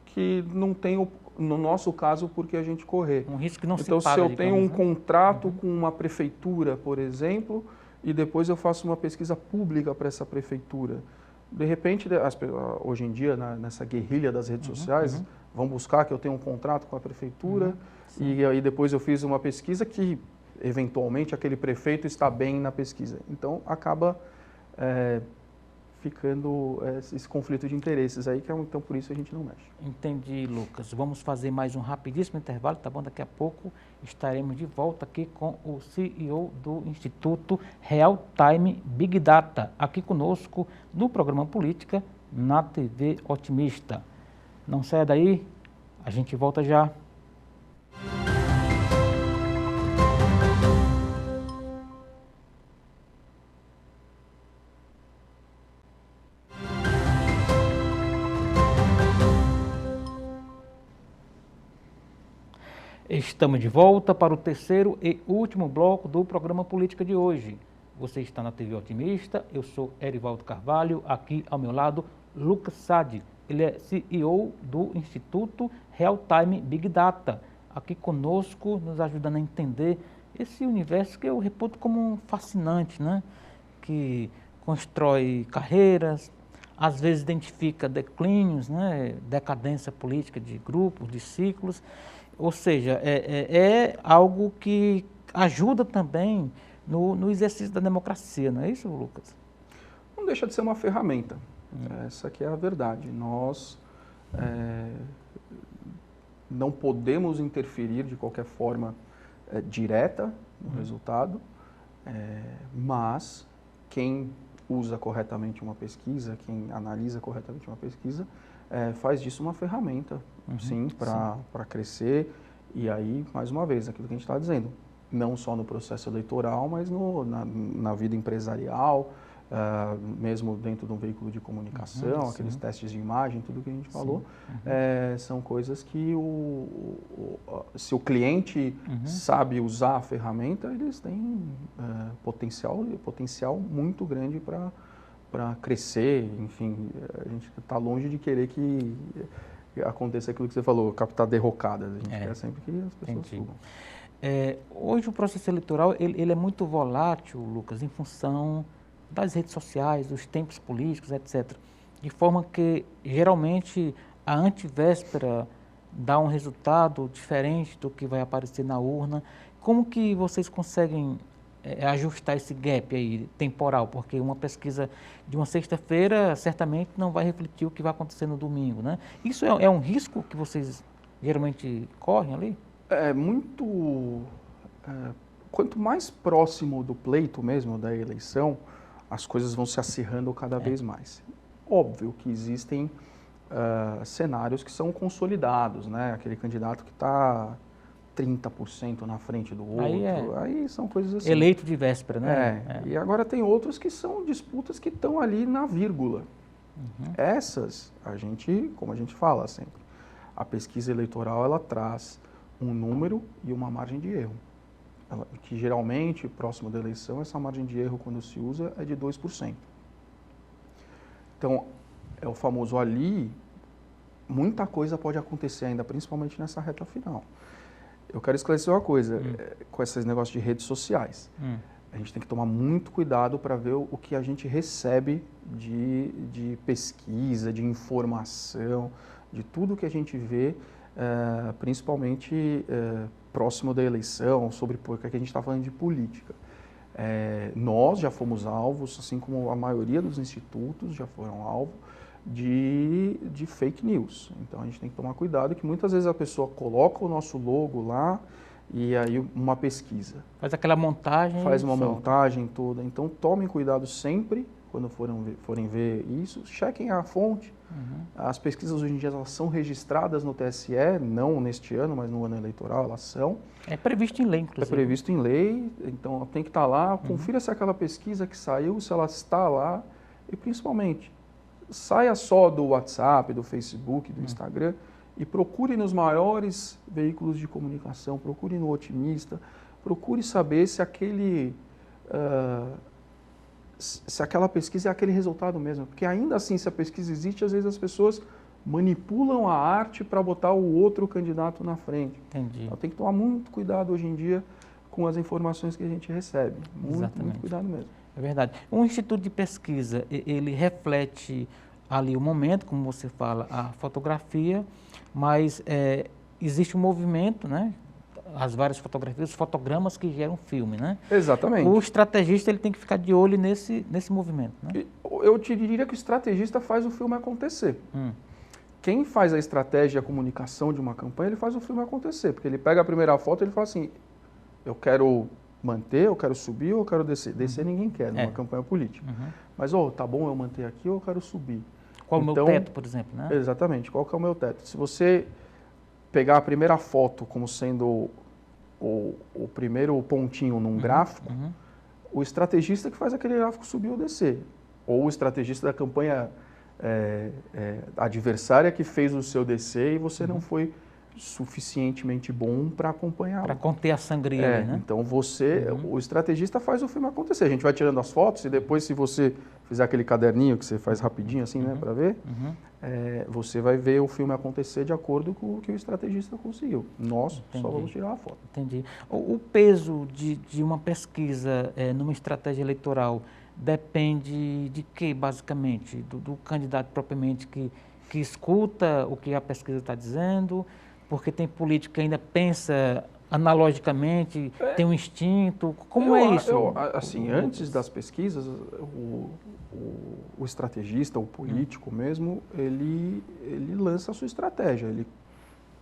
que não tem, no nosso caso, porque a gente correr. Um risco que não se paga. Então, se eu tenho um contrato com uma prefeitura, por exemplo, e depois eu faço uma pesquisa pública para essa prefeitura, de repente, hoje em dia, nessa guerrilha das redes sociais, vão buscar que eu tenho um contrato com a prefeitura e aí depois eu fiz uma pesquisa que, eventualmente, aquele prefeito está bem na pesquisa. Então, acaba ficando esse conflito de interesses aí, então por isso a gente não mexe. Entendi, Lucas. Vamos fazer mais um rapidíssimo intervalo, tá bom? Daqui a pouco estaremos de volta aqui com o CEO do Instituto Real Time Big Data, aqui conosco no programa Política, na TV Otimista. Não saia daí, a gente volta já. Estamos de volta para o terceiro e último bloco do programa Política de hoje. Você está na TV Otimista, eu sou Erivaldo Carvalho, aqui ao meu lado, Lucas Sadi. Ele é CEO do Instituto Real Time Big Data, aqui conosco, nos ajudando a entender esse universo que eu reputo como fascinante, né? Que constrói carreiras, às vezes identifica declínios, né? Decadência política de grupos, de ciclos. Ou seja, é algo que ajuda também no exercício da democracia, não é isso, Lucas? Não deixa de ser uma ferramenta. Essa aqui é a verdade. Nós não podemos interferir de qualquer forma direta no resultado, mas quem usa corretamente uma pesquisa, quem analisa corretamente uma pesquisa, faz disso uma ferramenta, sim, para crescer. E aí, mais uma vez, aquilo que a gente está dizendo, não só no processo eleitoral, mas na vida empresarial, mesmo dentro de um veículo de comunicação, aqueles testes de imagem, tudo que a gente falou, são coisas que se o cliente sabe usar a ferramenta, eles têm potencial muito grande para crescer. Enfim, a gente está longe de querer que aconteça aquilo que você falou, captar derrocadas. A gente quer sempre que as pessoas subam. Hoje o processo eleitoral ele é muito volátil, Lucas, em função das redes sociais, dos tempos políticos, etc. De forma que, geralmente, a antivéspera dá um resultado diferente do que vai aparecer na urna. Como que vocês conseguem ajustar esse gap aí temporal? Porque uma pesquisa de uma sexta-feira certamente não vai refletir o que vai acontecer no domingo, né? Isso é um risco que vocês geralmente correm ali? Quanto mais próximo do pleito mesmo, da eleição, as coisas vão se acirrando cada vez mais. Óbvio que existem cenários que são consolidados, né? Aquele candidato que está 30% na frente do outro, aí são coisas assim. Eleito de véspera, né? E agora tem outros que são disputas que estão ali na vírgula. Essas, como a gente fala sempre, a pesquisa eleitoral ela traz um número e uma margem de erro. Que geralmente, próximo da eleição, essa margem de erro, quando se usa, é de 2%. Então, é o famoso ali, muita coisa pode acontecer ainda, principalmente nessa reta final. Eu quero esclarecer uma coisa, com esses negócios de redes sociais. A gente tem que tomar muito cuidado para ver o que a gente recebe de pesquisa, de informação, de tudo que a gente vê, principalmente próximo da eleição, porque a gente está falando de política. Nós já fomos alvos, assim como a maioria dos institutos já foram alvo, de fake news. Então a gente tem que tomar cuidado que muitas vezes a pessoa coloca o nosso logo lá e aí uma pesquisa. Faz aquela montagem. Faz uma montagem toda. Então tomem cuidado sempre quando forem ver isso. Chequem a fonte. As pesquisas hoje em dia elas são registradas no TSE, não neste ano, mas no ano eleitoral elas são. É previsto em lei, inclusive. É previsto em lei, então tem que estar lá. Confira se aquela pesquisa que saiu, se ela está lá e principalmente saia só do WhatsApp, do Facebook, do Instagram e procure nos maiores veículos de comunicação, procure no Otimista, procure saber se se aquela pesquisa é aquele resultado mesmo. Porque ainda assim, se a pesquisa existe, às vezes as pessoas manipulam a arte para botar o outro candidato na frente. Entendi. Então tem que tomar muito cuidado hoje em dia com as informações que a gente recebe. Muito cuidado mesmo. É verdade. Um instituto de pesquisa, ele reflete ali o momento, como você fala, a fotografia, mas existe um movimento, né, as várias fotografias, os fotogramas que geram filme, né? Exatamente. O estrategista ele tem que ficar de olho nesse movimento, né? Eu te diria que o estrategista faz o filme acontecer. Quem faz a estratégia e a comunicação de uma campanha, ele faz o filme acontecer, porque ele pega a primeira foto e ele fala assim, eu quero manter, eu quero subir ou eu quero descer. Descer ninguém quer numa campanha política. Mas, tá bom eu manter aqui ou eu quero subir? Qual então, o meu teto, por exemplo, né? Exatamente, qual que é o meu teto? Se você pegar a primeira foto como sendo o primeiro pontinho num gráfico, o estrategista que faz aquele gráfico subir ou descer. Ou o estrategista da campanha adversária que fez o seu descer e você não foi suficientemente bom para acompanhar. Para conter a sangria ali, né? Então o estrategista faz o filme acontecer. A gente vai tirando as fotos e depois, se você fizer aquele caderninho que você faz rapidinho assim, né, para ver, você vai ver o filme acontecer de acordo com o que o estrategista conseguiu. Nós só vamos tirar a foto. Entendi. O peso de uma pesquisa numa estratégia eleitoral depende de quê, basicamente? Do candidato propriamente que escuta o que a pesquisa está dizendo, porque tem político que ainda pensa analogicamente, tem um instinto. Como é isso? Assim, antes das pesquisas, o estrategista, o político mesmo, ele lança a sua estratégia, ele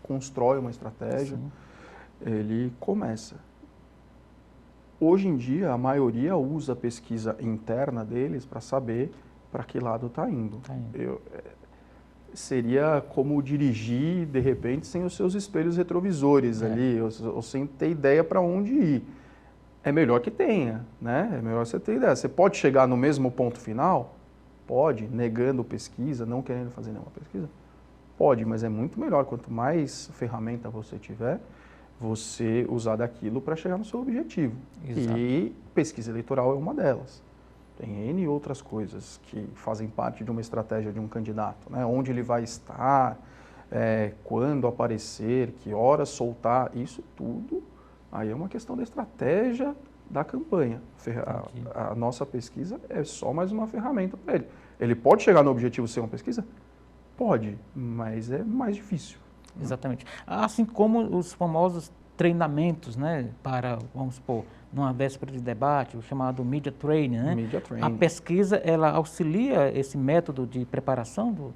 constrói uma estratégia, ele começa. Hoje em dia, a maioria usa a pesquisa interna deles para saber para que lado está indo. Seria como dirigir, de repente, sem os seus espelhos retrovisores ali, ou sem ter ideia para onde ir. É melhor que tenha, né? É melhor você ter ideia. Você pode chegar no mesmo ponto final? Pode, negando pesquisa, não querendo fazer nenhuma pesquisa? Pode, mas é muito melhor. Quanto mais ferramenta você tiver, você usar daquilo para chegar no seu objetivo. Exato. E pesquisa eleitoral é uma delas. Tem N outras coisas que fazem parte de uma estratégia de um candidato, né? Onde ele vai estar, quando aparecer, que horas soltar, isso tudo, aí é uma questão da estratégia da campanha. A nossa pesquisa é só mais uma ferramenta para ele. Ele pode chegar no objetivo sem uma pesquisa? Pode, mas é mais difícil. Exatamente. Assim como os famosos treinamentos, né, para, vamos supor, numa véspera de debate, o chamado media training, né? Media training. A pesquisa, ela auxilia esse método de preparação do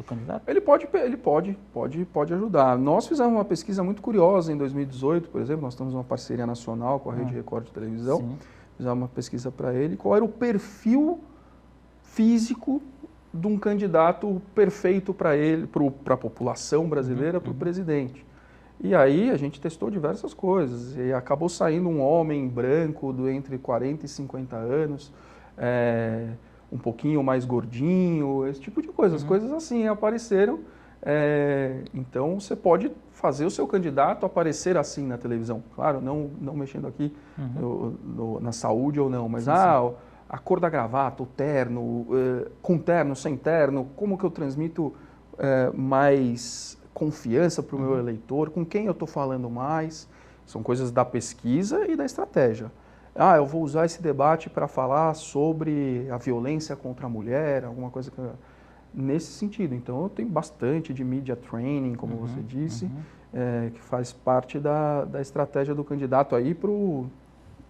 candidato? Ele pode ajudar. Nós fizemos uma pesquisa muito curiosa em 2018, por exemplo, nós temos uma parceria nacional com a Rede Record de televisão, fizemos uma pesquisa para ele, qual era o perfil físico de um candidato perfeito para ele, para a população brasileira, para o presidente. E aí a gente testou diversas coisas e acabou saindo um homem branco entre 40 e 50 anos, um pouquinho mais gordinho, esse tipo de coisa. As coisas assim apareceram. Então você pode fazer o seu candidato aparecer assim na televisão. Claro, não mexendo aqui na saúde ou não, mas a cor da gravata, o terno, com terno, sem terno, como que eu transmito mais confiança para o meu eleitor, com quem eu estou falando mais, são coisas da pesquisa e da estratégia. Eu vou usar esse debate para falar sobre a violência contra a mulher, alguma coisa nesse sentido. Então eu tenho bastante de media training, como você disse, que faz parte da estratégia do candidato aí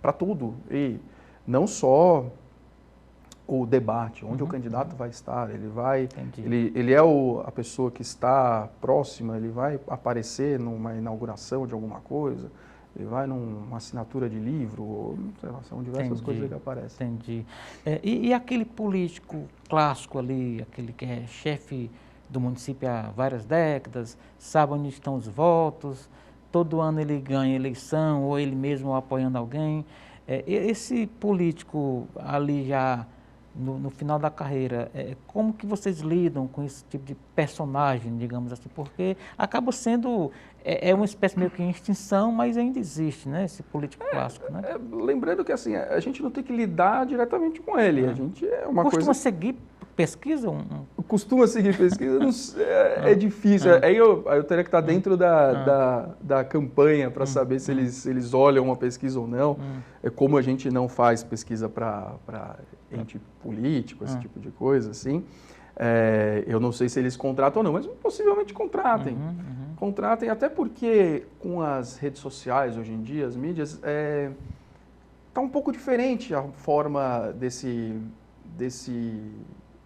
para tudo. E não só o debate, onde o candidato vai estar, ele é a pessoa que está próxima, ele vai aparecer numa inauguração de alguma coisa, ele vai numa assinatura de livro, ou, sei lá, são diversas coisas que aparecem. Entendi. E aquele político clássico ali, aquele que é chefe do município há várias décadas, sabe onde estão os votos, todo ano ele ganha eleição, ou ele mesmo apoiando alguém, esse político ali já no final da carreira, como que vocês lidam com esse tipo de personagem, digamos assim? Porque acaba sendo, uma espécie meio que em extinção, mas ainda existe, né? Esse político clássico, né? Lembrando que assim, a gente não tem que lidar diretamente com ele, a gente Costuma seguir pesquisa? Costuma seguir pesquisa, é difícil, aí eu teria que estar dentro da campanha para saber se eles olham uma pesquisa ou não, como a gente não faz pesquisa para ente político, esse tipo de coisa, assim. Eu não sei se eles contratam ou não, mas possivelmente contratem. Contratem, até porque com as redes sociais hoje em dia, as mídias, está um pouco diferente a forma desse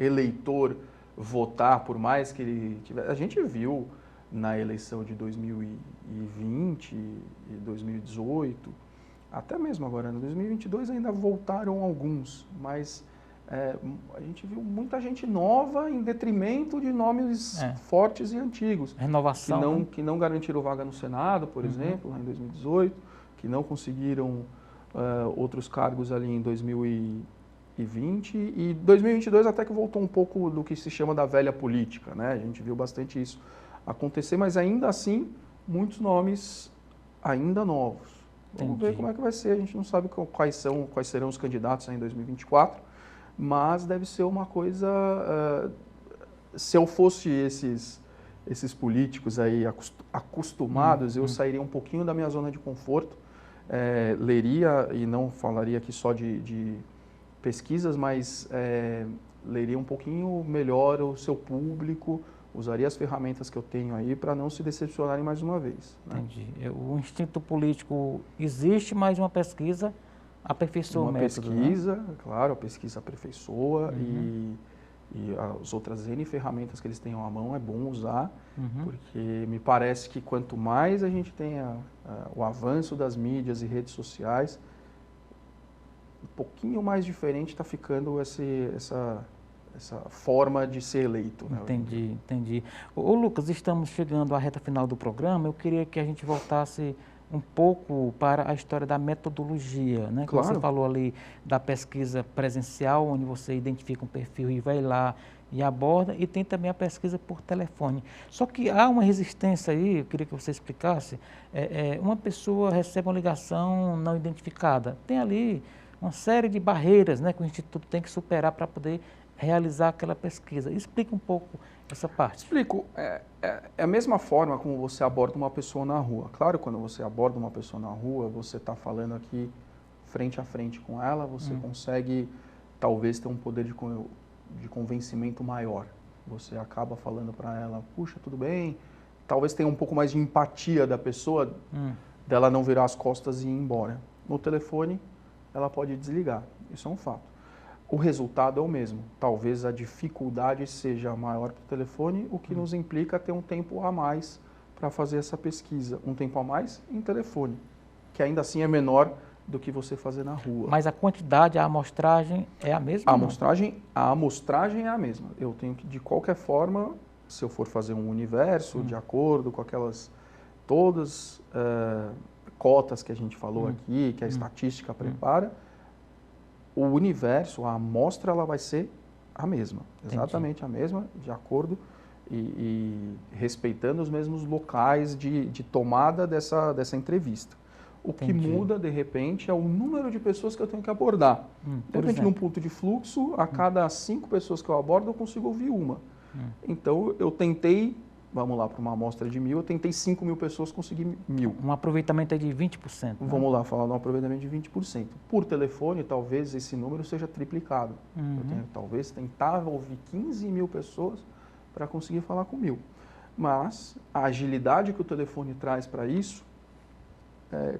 eleitor votar, por mais que ele tivesse... A gente viu na eleição de 2020 e 2018, até mesmo agora, em 2022 ainda voltaram alguns, mas a gente viu muita gente nova em detrimento de nomes fortes e antigos. Renovação. Que não garantiram vaga no Senado, por exemplo, lá em 2018, que não conseguiram outros cargos ali em 2020 e 2022 até que voltou um pouco do que se chama da velha política, né? A gente viu bastante isso acontecer, mas ainda assim, muitos nomes ainda novos. Vamos ver como é que vai ser, a gente não sabe quais serão os candidatos em 2024, mas deve ser uma coisa... se eu fosse esses políticos aí acostumados, eu sairia um pouquinho da minha zona de conforto, leria, e não falaria aqui só de pesquisas, mas leria um pouquinho melhor o seu público, usaria as ferramentas que eu tenho aí para não se decepcionarem mais uma vez. Né? Entendi. O instinto político existe, mas uma pesquisa aperfeiçoa o método. Uma pesquisa, né? Claro, a pesquisa aperfeiçoa e as outras N ferramentas que eles tenham à mão é bom usar, porque me parece que quanto mais a gente tenha o avanço das mídias e redes sociais, um pouquinho mais diferente está ficando essa forma de ser eleito. Né? Entendi. Ô Lucas, estamos chegando à reta final do programa, eu queria que a gente voltasse um pouco para a história da metodologia, né? Claro. Você falou ali da pesquisa presencial, onde você identifica um perfil e vai lá e aborda, e tem também a pesquisa por telefone. Só que há uma resistência aí, eu queria que você explicasse, uma pessoa recebe uma ligação não identificada, tem ali uma série de barreiras, né, que o Instituto tem que superar para poder realizar aquela pesquisa. Explica um pouco essa parte. Explico. É a mesma forma como você aborda uma pessoa na rua. Claro, quando você aborda uma pessoa na rua, você está falando aqui frente a frente com ela, você consegue talvez ter um poder de convencimento maior. Você acaba falando para ela, puxa, tudo bem? Talvez tenha um pouco mais de empatia da pessoa, dela não virar as costas e ir embora. No telefone, ela pode desligar. Isso é um fato. O resultado é o mesmo. Talvez a dificuldade seja maior para o telefone, o que nos implica ter um tempo a mais para fazer essa pesquisa. Um tempo a mais em telefone, que ainda assim é menor do que você fazer na rua. Mas a quantidade, a amostragem é a mesma? A amostragem é a mesma. Eu tenho que, de qualquer forma, se eu for fazer um universo, de acordo com aquelas todas cotas que a gente falou aqui, que a estatística prepara, o universo, a amostra, ela vai ser a mesma, exatamente a mesma, de acordo e respeitando os mesmos locais de tomada dessa entrevista. O que muda, de repente, é o número de pessoas que eu tenho que abordar. De repente, num ponto de fluxo, a cada 5 pessoas que eu abordo, eu consigo ouvir uma. Então, eu tentei, vamos lá, para uma amostra de 1.000, eu tentei 5.000 pessoas, consegui 1.000. Um aproveitamento de 20%. Né? Vamos lá, falar de um aproveitamento de 20%. Por telefone, talvez esse número seja triplicado. Eu tenho talvez tentar ouvir 15.000 pessoas para conseguir falar com 1.000. Mas a agilidade que o telefone traz para isso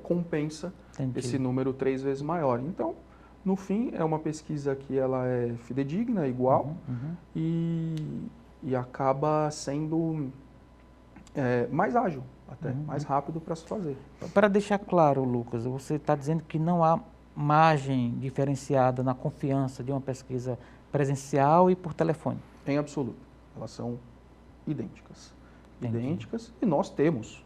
compensa esse número 3 vezes maior. Então, no fim, é uma pesquisa que ela é fidedigna, igual, e acaba sendo mais ágil, até mais rápido para se fazer. Para deixar claro, Lucas, você está dizendo que não há margem diferenciada na confiança de uma pesquisa presencial e por telefone? Em absoluto. Elas são idênticas. Idênticas, e nós temos.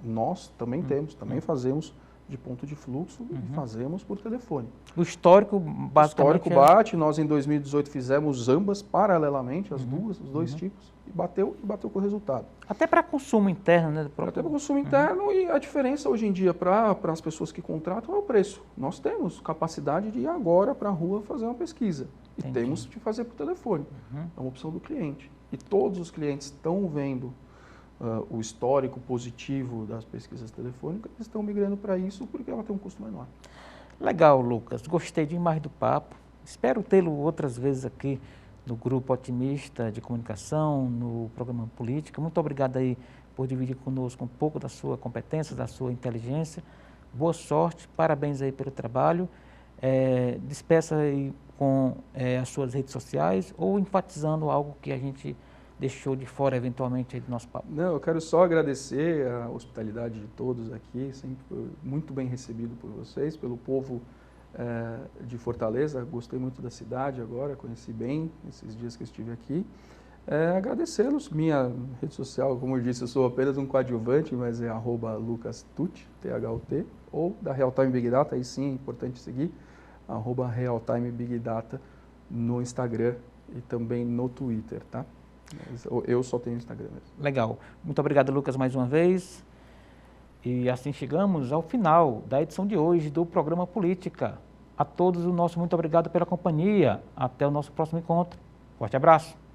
Nós também temos, também fazemos de ponto de fluxo e fazemos por telefone. O histórico basicamente... O histórico bate, nós em 2018 fizemos ambas paralelamente, os dois tipos, e bateu com o resultado. Até para consumo interno, né? Até para consumo interno, e a diferença hoje em dia para as pessoas que contratam é o preço. Nós temos capacidade de ir agora para a rua fazer uma pesquisa. E temos de fazer por telefone. É uma opção do cliente. E todos os clientes estão vendo o histórico positivo das pesquisas telefônicas, estão migrando para isso porque ela tem um custo menor. Legal, Lucas. Gostei demais do papo. Espero tê-lo outras vezes aqui no Grupo Otimista de Comunicação, no programa Política. Muito obrigado aí por dividir conosco um pouco da sua competência, da sua inteligência. Boa sorte, parabéns aí pelo trabalho. Despeça aí com as suas redes sociais ou enfatizando algo que a gente deixou de fora eventualmente aí do nosso papo. Não, eu quero só agradecer a hospitalidade de todos aqui, sempre foi muito bem recebido por vocês, pelo povo de Fortaleza. Gostei muito da cidade agora, conheci bem esses dias que eu estive aqui. Agradecê-los. Minha rede social, como eu disse, eu sou apenas um coadjuvante, mas é @lucastucci, T-H-U-T, ou da Realtime Big Data, aí sim é importante seguir, @Realtime Big Data no Instagram e também no Twitter, tá? Mas eu só tenho Instagram mesmo. Legal. Muito obrigado, Lucas, mais uma vez. E assim chegamos ao final da edição de hoje do programa Política. A todos o nosso muito obrigado pela companhia. Até o nosso próximo encontro. Forte abraço.